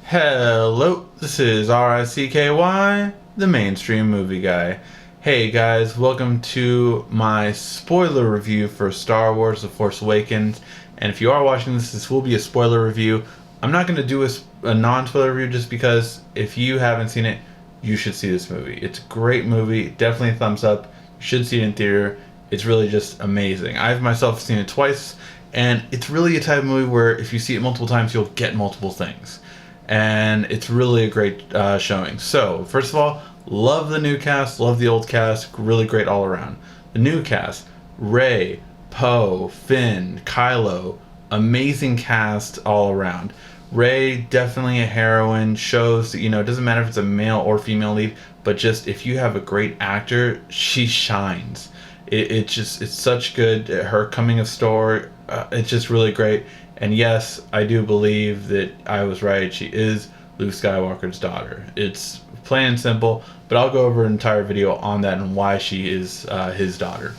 Hello, this is RICKY, the mainstream movie guy. Hey guys, welcome to my spoiler review for Star Wars The Force Awakens. And if you are watching this will be a spoiler review. I'm not going to do a non-spoiler review just because if you haven't seen it, you should see this movie. It's a great movie, definitely a thumbs up. You should see it in theater. It's really just amazing. I've myself seen it twice, and it's really a type of movie where if you see it multiple times, you'll get multiple things. And it's really a great showing. So, first of all, love the new cast, love the old cast, really great all around. The new cast, Rey, Poe, Finn, Kylo, amazing cast all around. Rey, definitely a heroine, shows that, it doesn't matter if it's a male or female lead, but just if you have a great actor, she shines. It's such good, her coming of story, it's just really great. And yes, I do believe that I was right. She is Luke Skywalker's daughter. It's plain and simple, but I'll go over an entire video on that and why she is his daughter.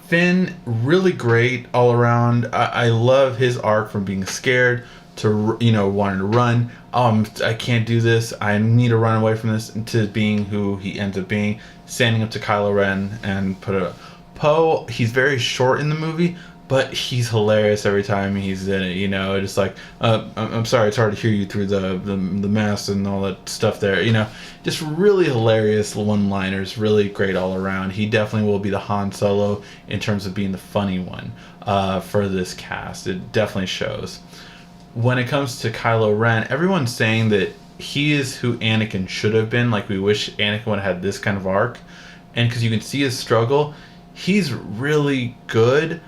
Finn, really great all around. I love his arc from being scared to, wanting to run. I can't do this. I need to run away from this, to being who he ends up being, standing up to Kylo Ren and put it up. Poe, he's very short in the movie, but he's hilarious every time he's in it. Just like, I'm sorry, it's hard to hear you through the mask and all that stuff there. Just really hilarious one-liners, really great all around. He definitely will be the Han Solo in terms of being the funny one for this cast. It definitely shows. When it comes to Kylo Ren, everyone's saying that he is who Anakin should have been. Like, we wish Anakin would have had this kind of arc. And because you can see his struggle, he's really good.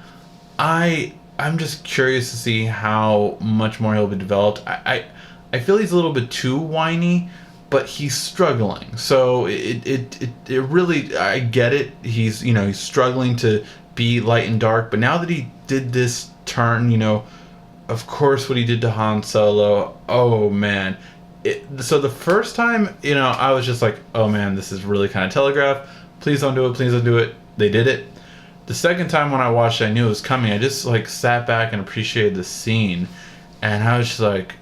I'm just curious to see how much more he'll be developed. I feel he's a little bit too whiny, but he's struggling. So it really, I get it. He's struggling to be light and dark, but now that he did this turn, of course what he did to Han Solo, oh man. So the first time, I was just like, oh man, this is really kind of telegraphed. Please don't do it, please don't do it. They did it. The second time when I watched it, I knew it was coming. I just sat back and appreciated the scene, and I was just like,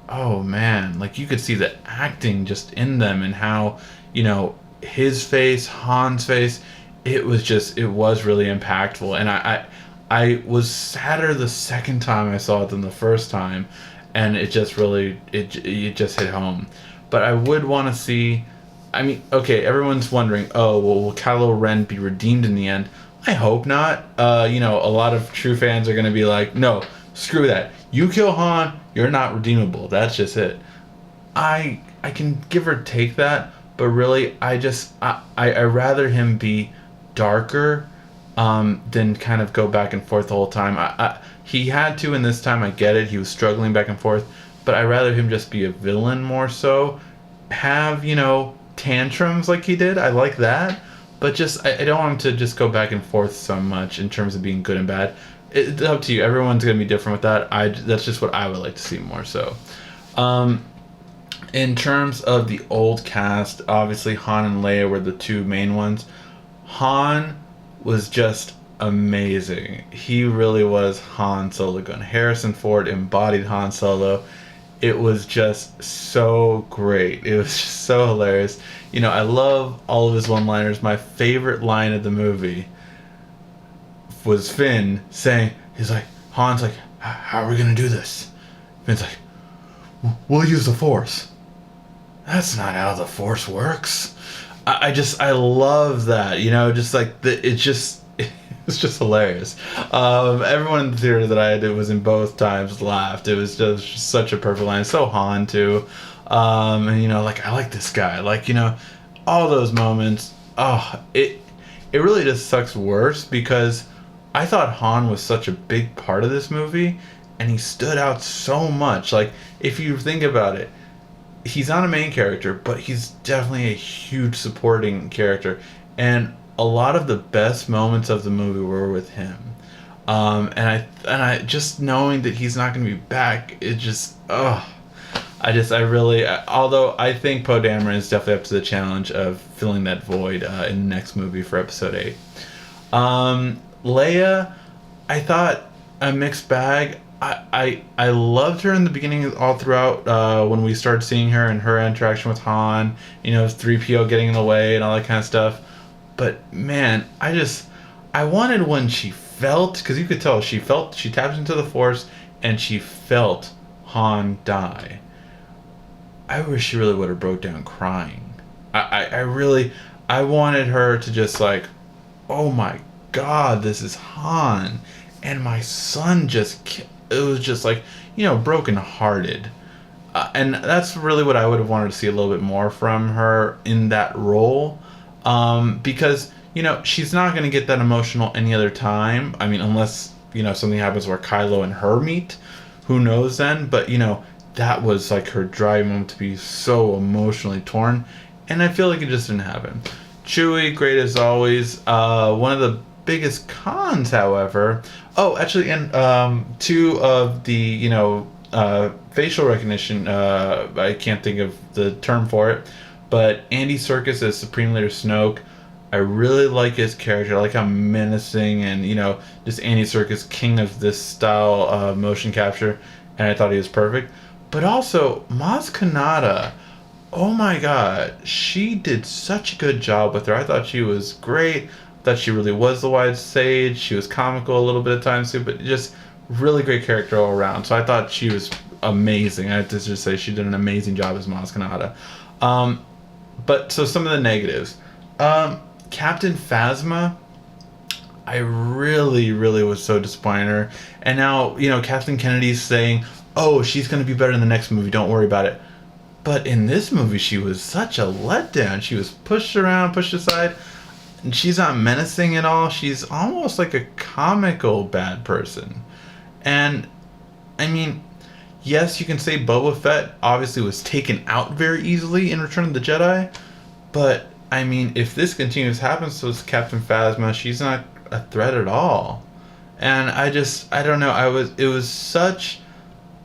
oh man, you could see the acting just in them, and how, his face, Han's face, it was really impactful. And I was sadder the second time I saw it than the first time, and it just really, it just hit home. But I would want to see, okay, everyone's wondering, oh, well, will Kylo Ren be redeemed in the end? I hope not. A lot of true fans are going to be like, no, screw that. You kill Han, you're not redeemable. That's just it. I can give or take that, but really, I rather him be darker than kind of go back and forth the whole time. He had to, and this time I get it. He was struggling back and forth, but I'd rather him just be a villain more so. Have, tantrums like he did. I like that. But I don't want him to just go back and forth so much in terms of being good and bad. It's up to you. Everyone's going to be different with that. That's just what I would like to see more so. In terms of the old cast, obviously Han and Leia were the two main ones. Han was just amazing. He really was Han Solo gun. Harrison Ford embodied Han Solo. It was just so great. It was just so hilarious. I love all of his one-liners. My favorite line of the movie was Finn saying, Han's like, how are we going to do this? Finn's like, we'll use the Force. That's not how the Force works. I love that, it's just hilarious. Everyone in the theater that I did was in both times laughed. It was just such a perfect line. So Han too. And I like this guy. All those moments. Oh, it really just sucks worse because I thought Han was such a big part of this movie, and he stood out so much. If you think about it, he's not a main character, but he's definitely a huge supporting character, and a lot of the best moments of the movie were with him. And I just knowing that he's not going to be back, it just, although I think Poe Dameron is definitely up to the challenge of filling that void in the next movie for episode 8. Leia, I thought a mixed bag. I loved her in the beginning, all throughout, when we started seeing her and her interaction with Han, 3PO getting in the way and all that kind of stuff. But man, I wanted when she felt, because you could tell she tapped into the Force and she felt Han die. I wish she really would have broke down crying. I really, I wanted her to just like, oh my God, this is Han, and my son it was just like, broken hearted. And that's really what I would have wanted to see a little bit more from her in that role. Because, she's not going to get that emotional any other time. I mean, unless, something happens where Kylo and her meet. Who knows then? But, that was like her driving moment to be so emotionally torn. And I feel like it just didn't happen. Chewie, great as always. One of the biggest cons, however. Oh, actually, and two of the, facial recognition, I can't think of the term for it, but Andy Serkis as Supreme Leader Snoke. I really like his character. I like how menacing and, just Andy Serkis, king of this style of motion capture, and I thought he was perfect. But also, Maz Kanata, oh my God, she did such a good job with her. I thought she was great. I thought she really was the wise sage. She was comical a little bit of times too, but just really great character all around. So I thought she was amazing. I have to just say she did an amazing job as Maz Kanata. But so some of the negatives. Captain Phasma, I really, really was so disappointed in her. And now, Kathleen Kennedy's saying, oh, she's going to be better in the next movie. Don't worry about it. But in this movie, she was such a letdown. She was pushed around, pushed aside. And she's not menacing at all. She's almost like a comical bad person. And, I mean, yes, you can say Boba Fett obviously was taken out very easily in Return of the Jedi. But, I mean, if this continues to happen, so is Captain Phasma. She's not a threat at all. And I don't know. It was such...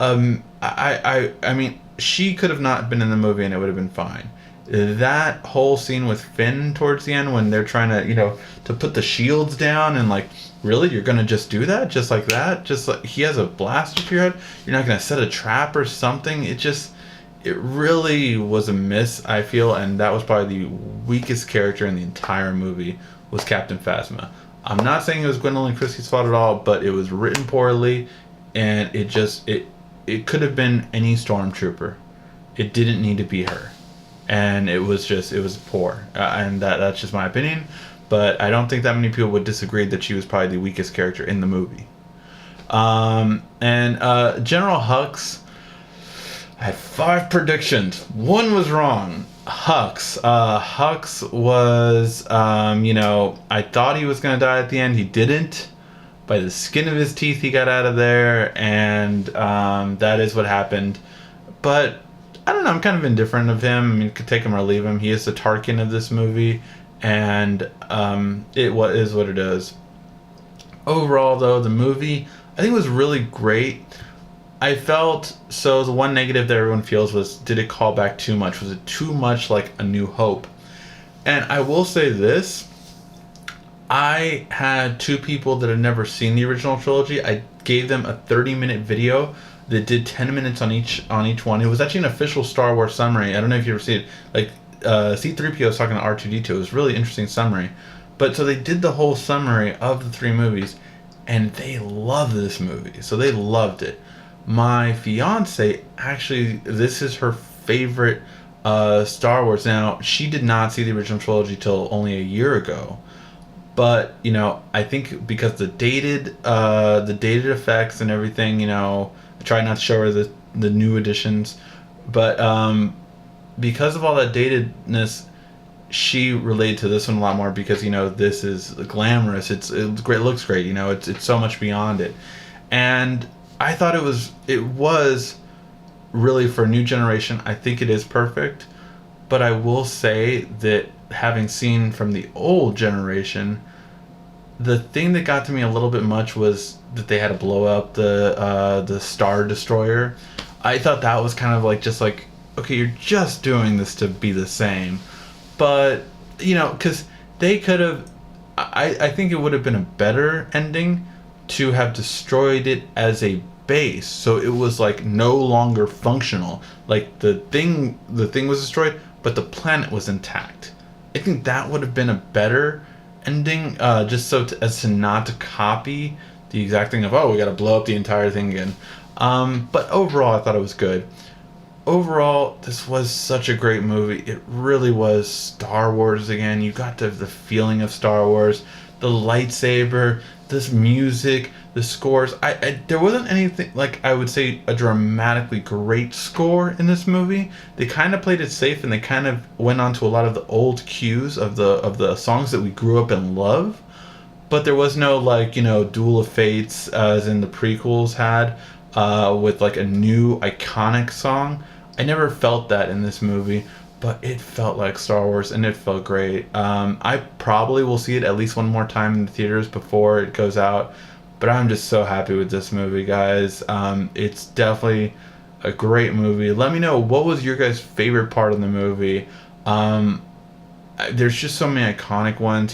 I mean, she could have not been in the movie and it would have been fine. That whole scene with Finn towards the end when they're trying to, to put the shields down and like, really, you're gonna just do that? Just like that? Just like he has a blaster to your head? You're not gonna set a trap or something? It really was a miss, I feel, and that was probably the weakest character in the entire movie was Captain Phasma. I'm not saying it was Gwendolyn Christie's fault at all, but it was written poorly, and it could have been any stormtrooper. It didn't need to be her. And it was poor. And that's just my opinion. But I don't think that many people would disagree that she was probably the weakest character in the movie. And General Hux, I had 5 predictions. One was wrong. Hux. Hux was, I thought he was going to die at the end. He didn't. By the skin of his teeth, he got out of there, and that is what happened. But I don't know. I'm kind of indifferent of him. I mean, could take him or leave him. He is the Tarkin of this movie, and it is what it is. Overall, though, the movie I think was really great. I felt so. The one negative that everyone feels was, did it call back too much? Was it too much like A New Hope? And I will say this. I had 2 people that had never seen the original trilogy. I gave them a 30-minute video that did 10 minutes on each one. It was actually an official Star Wars summary. I don't know if you ever see it. Like C-3PO was talking to R2-D2. It was a really interesting summary. But so they did the whole summary of the 3 movies, and they loved this movie. So they loved it. My fiance, actually, this is her favorite Star Wars. Now, she did not see the original trilogy till only a year ago. But, I think because the dated effects and everything, I try not to show her the new editions. But because of all that datedness, she related to this one a lot more because, this is glamorous. It's great. It looks great. It's so much beyond it. And I thought it was really for a new generation. I think it is perfect. But I will say that having seen from the old generation, the thing that got to me a little bit much was that they had to blow up the Star Destroyer. I thought that was kind of like just like, okay, you're just doing this to be the same. But, because they could have, I think it would have been a better ending to have destroyed it as a space, so it was like no longer functional. Like the thing was destroyed, but the planet was intact. I think that would have been a better ending, just so as to not to copy the exact thing of, oh, we got to blow up the entire thing again. But overall, I thought it was good. Overall, this was such a great movie. It really was Star Wars again. You got the feeling of Star Wars, the lightsaber, this music, the scores. There wasn't anything like I would say a dramatically great score in this movie. They kind of played it safe, and they kind of went on to a lot of the old cues of the songs that we grew up and love. But there was no like Duel of Fates as in the prequels had, with like a new iconic song. I never felt that in this movie, but it felt like Star Wars and it felt great. I probably will see it at least one more time in the theaters before it goes out, but I'm just so happy with this movie, guys. It's definitely a great movie. Let me know, what was your guys' favorite part of the movie? There's just so many iconic ones,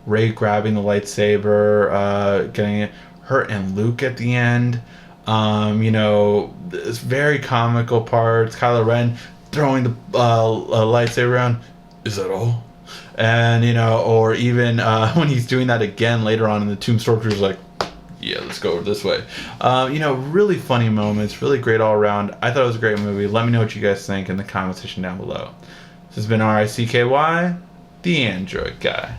Rey grabbing the lightsaber, getting it hurt, and Luke at the end. This very comical parts. Kylo Ren throwing the lightsaber around. Is that all? And or even when he's doing that again later on, in the Tomb Stormtrooper's like, yeah, let's go over this way. Really funny moments, really great all around. I thought it was a great movie. Let me know what you guys think in the comment section down below. This has been RICKY, the Android Guy.